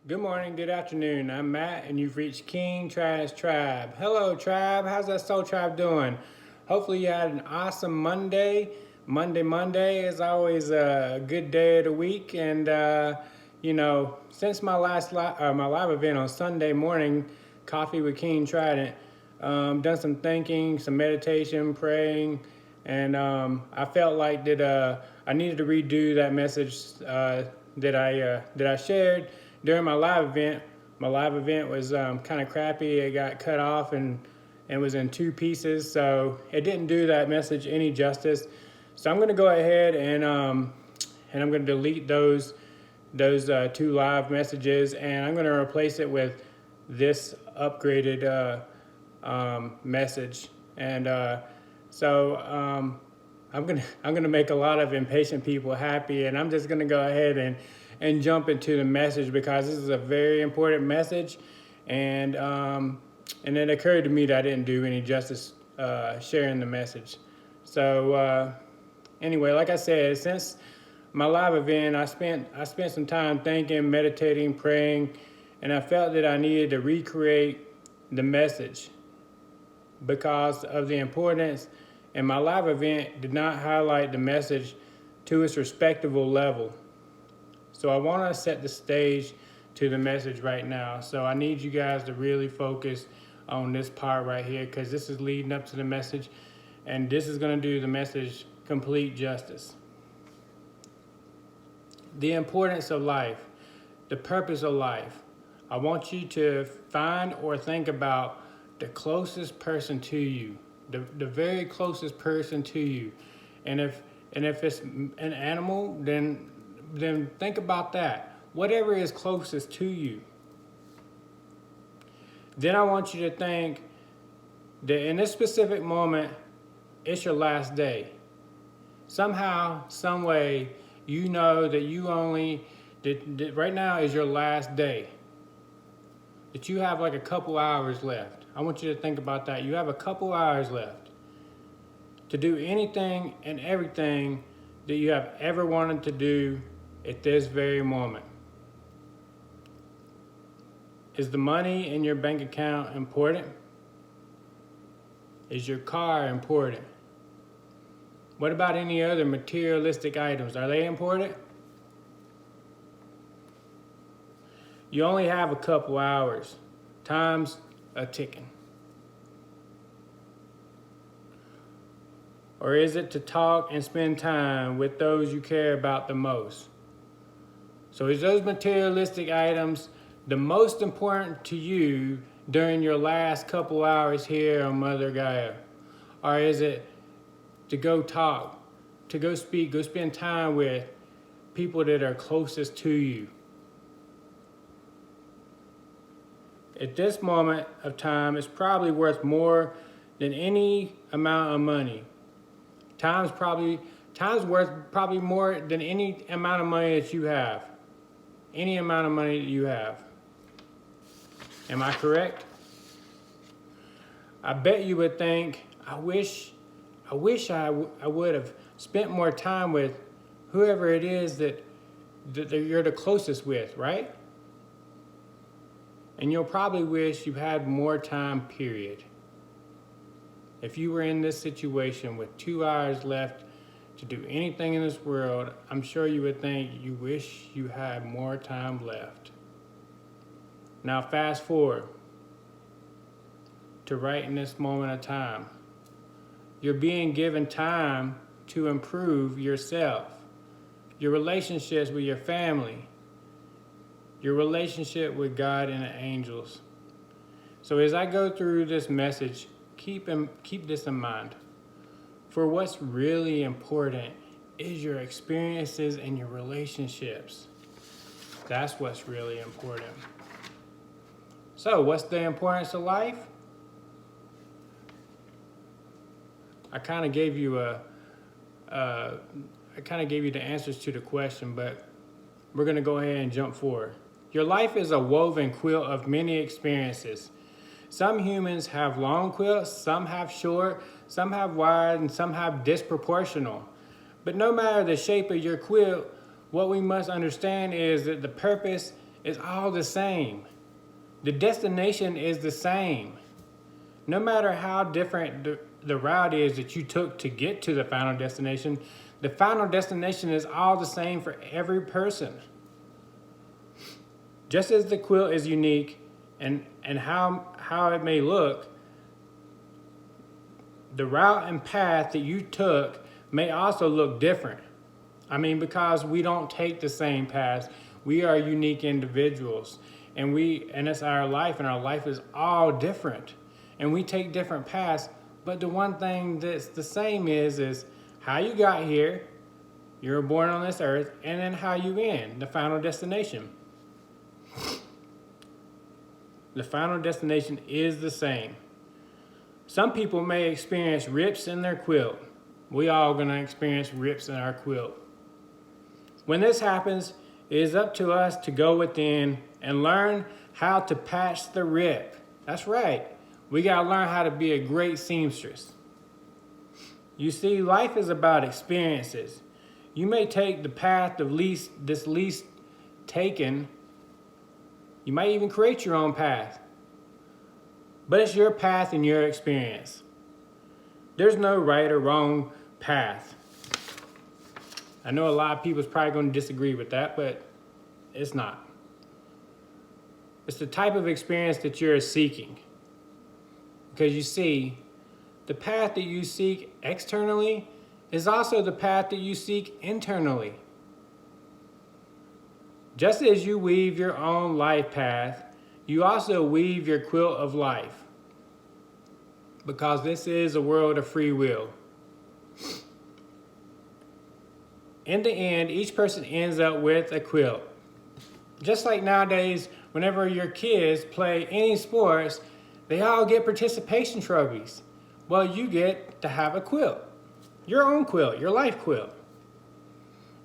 Good morning, good afternoon. I'm Matt, and you've reached King Trash Tribe. Hello, Tribe. How's that Soul Tribe doing? Hopefully, you had an awesome Monday. Monday is always a good day of the week, and since my my live event on Sunday morning, Coffee with King Trident, done some thinking, some meditation, praying, and I felt like that I needed to redo that message that I shared during my live event. My live event was kind of crappy. It got cut off and was in two pieces, so it didn't do that message any justice. So I'm going to go ahead and I'm going to delete those two live messages, and I'm going to replace it with this upgraded message. And I'm gonna make a lot of impatient people happy, and I'm just gonna go ahead and jump into the message because this is a very important message, and it occurred to me that I didn't do any justice sharing the message. So anyway, like I said, since my live event, I spent some time thinking, meditating, praying, and I felt that I needed to recreate the message because of the importance. And my live event did not highlight the message to its respectable level. So I want to set the stage to the message right now. So I need you guys to really focus on this part right here, because this is leading up to the message, and this is going to do the message complete justice. The importance of life, the purpose of life. I want you to find or think about the closest person to you, the very closest person to you. And if it's an animal, then think about that. Whatever is closest to you. Then I want you to think that in this specific moment, it's your last day. Somehow, some way, you know that that right now is your last day. That you have like a couple hours left. I want you to think about that. You have a couple hours left to do anything and everything that you have ever wanted to do at this very moment. Is the money in your bank account important? Is your car important? What about any other materialistic items? Are they important? You only have a couple hours. Time's a ticking. Or is it to talk and spend time with those you care about the most? So is those materialistic items the most important to you during your last couple hours here on Mother Gaia? Or is it to go talk, to go speak, go spend time with people that are closest to you? At this moment of time, it's probably worth more than any amount of money. Time's worth probably more than any amount of money that you have. Any amount of money that you have. Am I correct? I bet you would think, I wish I would have spent more time with whoever it is that you're the closest with, right? And you'll probably wish you had more time, period. If you were in this situation with 2 hours left to do anything in this world, I'm sure you would think you wish you had more time left. Now fast forward to right in this moment of time. You're being given time to improve yourself, your relationships with your family, your relationship with God and the angels. So as I go through this message, keep this in mind. For what's really important is your experiences and your relationships. That's what's really important. So what's the importance of life? I kind of gave you the answers to the question, but we're going to go ahead and jump forward. Your life is a woven quilt of many experiences. Some humans have long quilts, some have short, some have wide, and some have disproportional. But no matter the shape of your quilt, what we must understand is that the purpose It's all the same. The destination is the same. No matter how different the route is that you took to get to the final destination is all the same for every person. Just as the quilt is unique and how it may look, the route and path that you took may also look different. I mean, because we don't take the same path. We are unique individuals, and it's our life, and our life is all different. And we take different paths, but the one thing that's the same is how you got here, you were born on this earth, and then how you end, the final destination. The final destination is the same. Some people may experience rips in their quilt. We all gonna experience rips in our quilt. When this happens, it is up to us to go within and learn how to patch the rip. That's right. We gotta learn how to be a great seamstress. You see, life is about experiences. You may take the path of least taken. You might even create your own path. But it's your path and your experience. There's no right or wrong path. I know a lot of people is probably going to disagree with that, but it's not. It's the type of experience that you're seeking. Because you see, the path that you seek externally is also the path that you seek internally. Just as you weave your own life path, you also weave your quilt of life. Because this is a world of free will. In the end, each person ends up with a quilt. Just like nowadays, whenever your kids play any sports, they all get participation trophies. Well, you get to have a quilt. Your own quilt, your life quilt.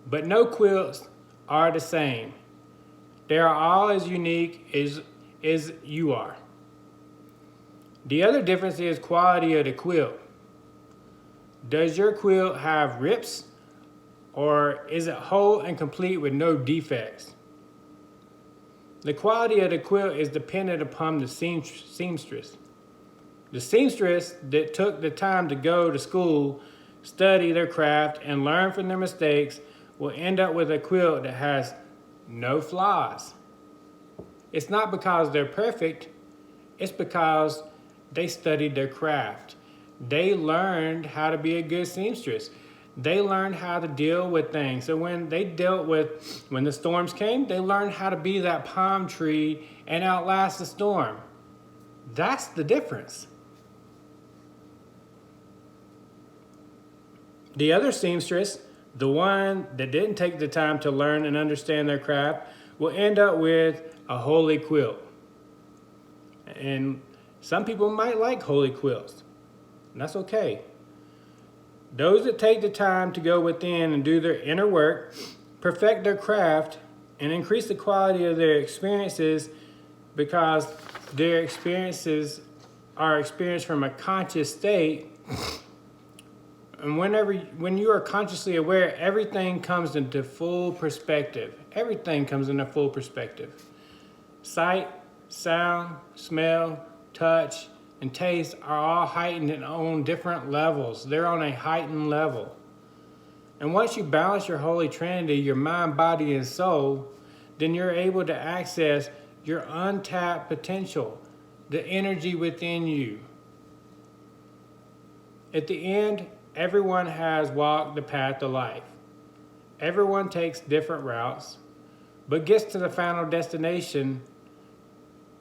But no quilts are the same. They are all as unique as you are. The other difference is quality of the quilt. Does your quilt have rips, or is it whole and complete with no defects? The quality of the quilt is dependent upon the seamstress. The seamstress that took the time to go to school, study their craft, and learn from their mistakes will end up with a quilt that has no flaws. It's not because they're perfect, it's because they studied their craft. They learned how to be a good seamstress. They learned how to deal with things. So when the storms came, they learned how to be that palm tree and outlast the storm. That's the difference. The other seamstress, the one that didn't take the time to learn and understand their craft, will end up with a holy quilt. And some people might like holy quilts, and that's okay. Those that take the time to go within and do their inner work, perfect their craft, and increase the quality of their experiences, because their experiences are experienced from a conscious state. And when you are consciously aware, everything comes into full perspective. Everything comes into full perspective. Sight, sound, smell, touch, and taste are all heightened and on different levels. They're on a heightened level. And once you balance your Holy Trinity, your mind, body, and soul, then you're able to access your untapped potential, the energy within you. At the end, everyone has walked the path of life. Everyone takes different routes, but gets to the final destination.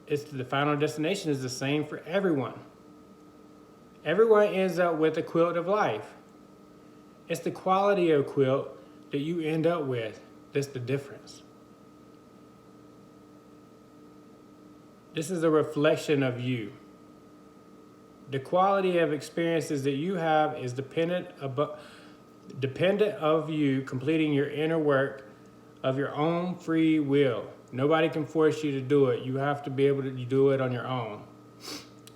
The final destination is the same for everyone. Everyone ends up with a quilt of life. It's the quality of quilt that you end up with that's the difference. This is a reflection of you. The quality of experiences that you have is dependent of you completing your inner work of your own free will. Nobody can force you to do it. You have to be able to do it on your own.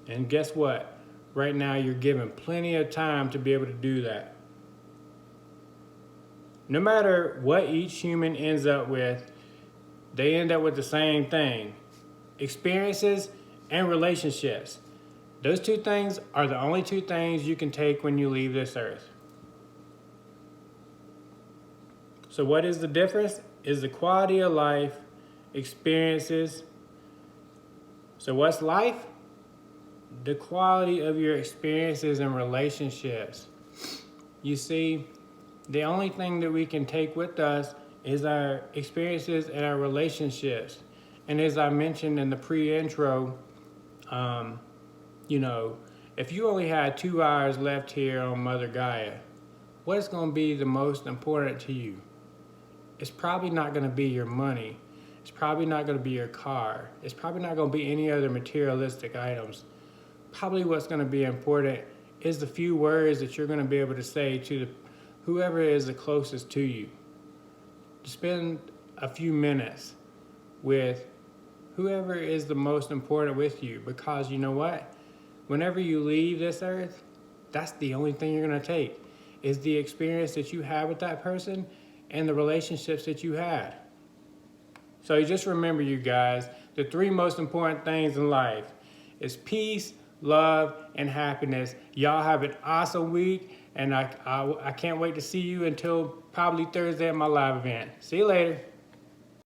And guess what? Right now you're given plenty of time to be able to do that. No matter what each human ends up with, they end up with the same thing: experiences and relationships. Those two things are the only two things you can take when you leave this earth. So what is the difference? Is the quality of life, experiences. So what's life? The quality of your experiences and relationships. You see, the only thing that we can take with us is our experiences and our relationships. And as I mentioned in the pre-intro, if you only had 2 hours left here on Mother Gaia, what's going to be the most important to you? It's probably not going to be your money. It's probably not going to be your car. It's probably not going to be any other materialistic items. Probably what's going to be important is the few words that you're going to be able to say to whoever is the closest to you. Spend a few minutes with whoever is the most important with you, because you know what? Whenever you leave this earth, that's the only thing you're going to take, is the experience that you have with that person and the relationships that you had. So just remember, you guys, the 3 most important things in life is peace, love, and happiness. Y'all have an awesome week, and I can't wait to see you until probably Thursday at my live event. See you later.